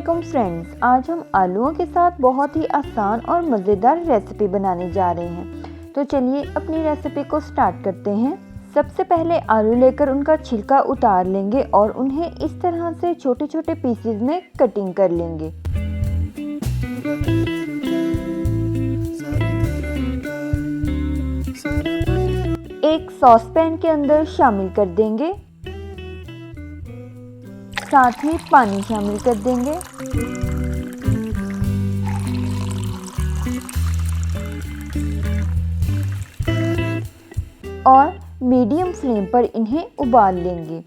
अस्सलामुअलैकुम फ्रेंड्स, आज हम आलूओं के साथ बहुत ही आसान और मज़ेदार रेसिपी बनाने जा रहे हैं। तो चलिए अपनी रेसिपी को स्टार्ट करते हैं। सबसे पहले आलू लेकर उनका छिलका उतार लेंगे और उन्हें इस तरह से छोटे छोटे पीसेस में कटिंग कर लेंगे। एक सॉस पैन के अंदर शामिल कर देंगे, साथ ही पानी शामिल कर देंगे और मीडियम फ्लेम पर इन्हें उबाल लेंगे।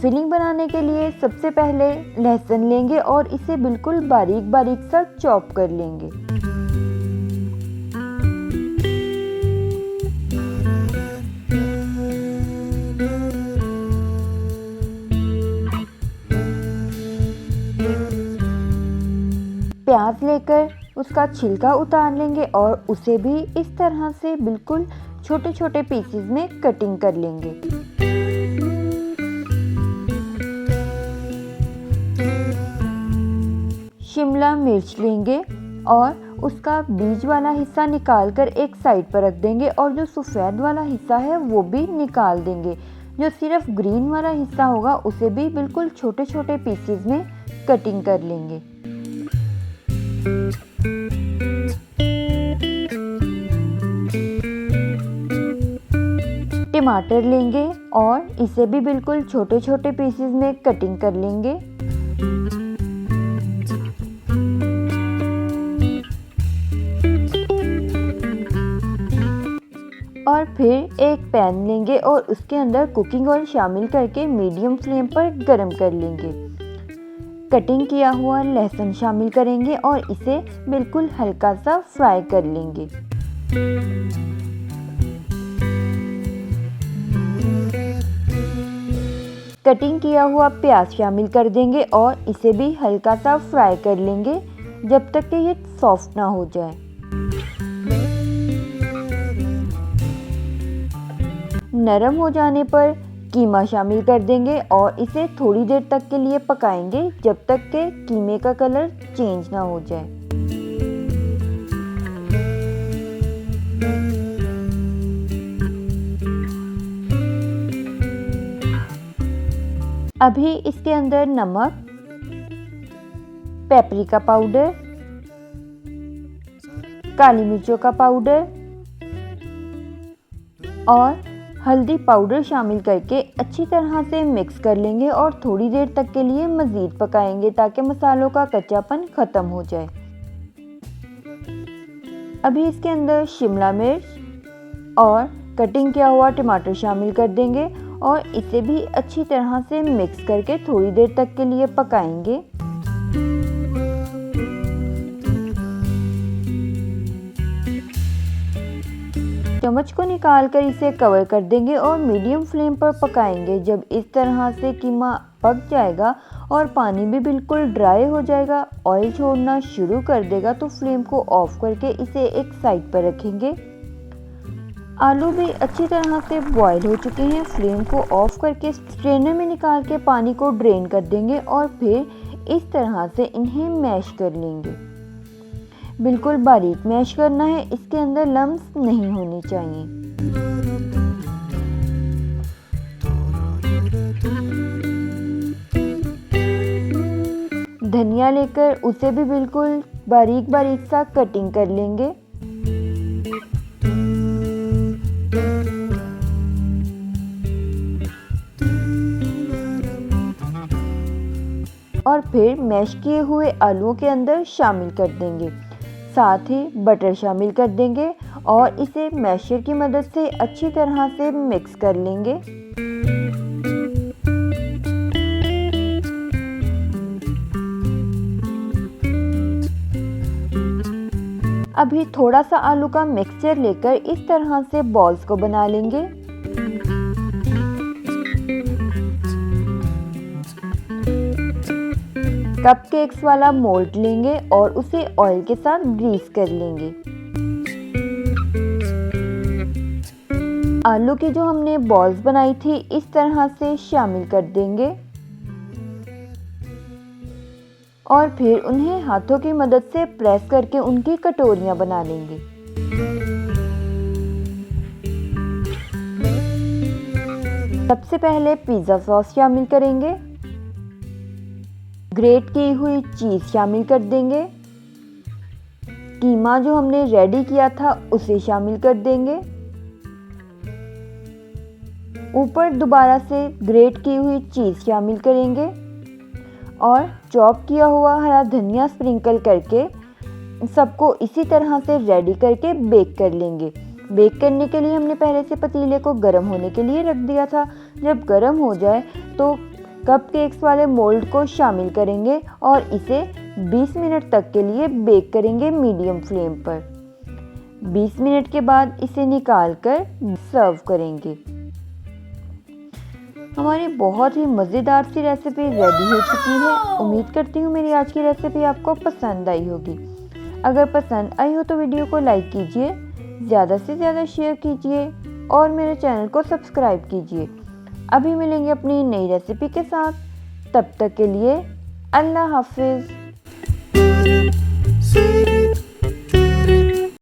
फिलिंग बनाने के लिए सबसे पहले लहसुन लेंगे और इसे बिल्कुल बारीक बारीक सा चॉप कर लेंगे। प्याज लेकर उसका छिलका उतार लेंगे और उसे भी इस तरह से बिल्कुल छोटे छोटे पीसेस में कटिंग कर लेंगे। शिमला मिर्च लेंगे और उसका बीज वाला हिस्सा निकाल कर एक साइड पर रख देंगे और जो सफ़ेद वाला हिस्सा है वो भी निकाल देंगे। जो सिर्फ ग्रीन वाला हिस्सा होगा उसे भी बिल्कुल छोटे छोटे पीसेस में कटिंग कर लेंगे। टमाटर लेंगे और इसे भी बिल्कुल छोटे छोटे पीसेस में कटिंग कर लेंगे। और फिर एक पैन लेंगे और उसके अंदर कुकिंग ऑयल शामिल करके मीडियम फ्लेम पर गरम कर लेंगे। कटिंग किया हुआ लहसुन शामिल करेंगे और इसे बिल्कुल हल्का सा फ्राई कर लेंगे। कटिंग किया हुआ प्याज शामिल कर देंगे और इसे भी हल्का सा फ्राई कर लेंगे जब तक कि ये सॉफ्ट ना हो जाए। नरम हो जाने पर कीमा शामिल कर देंगे और इसे थोड़ी देर तक के लिए पकाएंगे जब तक कि कीमे का कलर चेंज ना हो जाए। अभी इसके अंदर नमक, पेपरिका पाउडर, काली मिर्चों का पाउडर और हल्दी पाउडर शामिल करके अच्छी तरह से मिक्स कर लेंगे और थोड़ी देर तक के लिए मज़ीद पकाएंगे ताकि मसालों का कच्चापन ख़त्म हो जाए। अभी इसके अंदर शिमला मिर्च और कटिंग किया हुआ टमाटर शामिल कर देंगे और इसे भी अच्छी तरह से मिक्स करके थोड़ी देर तक के लिए पकाएंगे। चम्मच को निकालकर इसे कवर कर देंगे और मीडियम फ्लेम पर पकाएंगे। जब इस तरह से कीमा पक जाएगा और पानी भी बिल्कुल ड्राई हो जाएगा, ऑयल छोड़ना शुरू कर देगा, तो फ्लेम को ऑफ करके इसे एक साइड पर रखेंगे। आलू भी अच्छी तरह से बॉयल हो चुके हैं। फ्लेम को ऑफ करके स्ट्रेनर में निकाल के पानी को ड्रेन कर देंगे और फिर इस तरह से इन्हें मैश कर लेंगे। बिल्कुल बारीक मैश करना है, इसके अंदर लम्स नहीं होने चाहिए। धनिया लेकर उसे भी बिल्कुल बारीक बारीक सा कटिंग कर लेंगे। और फिर मैश किए हुए आलूओं के अंदर शामिल कर देंगे। साथ ही बटर शामिल कर देंगे और इसे मैशर की मदद से अच्छी तरह से मिक्स कर लेंगे। अभी थोड़ा सा आलू का मिक्सचर लेकर इस तरह से बॉल्स को बना लेंगे। कपकेक्स वाला मोल्ड लेंगे और उसे ऑयल के साथ ग्रीस कर लेंगे। आलू की जो हमने बॉल्स बनाई थी इस तरह से शामिल कर देंगे। और फिर उन्हें हाथों की मदद से प्रेस करके उनकी कटोरियाँ बना लेंगे। सबसे पहले पिज़्ज़ा सॉस शामिल करेंगे, ग्रेट की हुई चीज़ शामिल कर देंगे, कीमा जो हमने रेडी किया था उसे शामिल कर देंगे, ऊपर दोबारा से ग्रेट की हुई चीज़ शामिल करेंगे और चॉप किया हुआ हरा धनिया स्प्रिंकल करके सबको इसी तरह से रेडी करके बेक कर लेंगे। बेक करने के लिए हमने पहले से पतीले को गर्म होने के लिए रख दिया था। जब गर्म हो जाए तो कपकेक्स वाले मोल्ड को शामिल करेंगे और इसे 20 मिनट तक के लिए बेक करेंगे मीडियम फ्लेम पर। 20 मिनट के बाद इसे निकाल कर सर्व करेंगे। हमारी बहुत ही मज़ेदार सी रेसिपी रेडी हो चुकी है। उम्मीद करती हूँ मेरी आज की रेसिपी आपको पसंद आई होगी। अगर पसंद आई हो तो वीडियो को लाइक कीजिए, ज़्यादा से ज़्यादा शेयर कीजिए और मेरे चैनल को सब्सक्राइब कीजिए। अभी मिलेंगे अपनी नई रेसिपी के साथ, तब तक के लिए अल्लाह हाफिज़।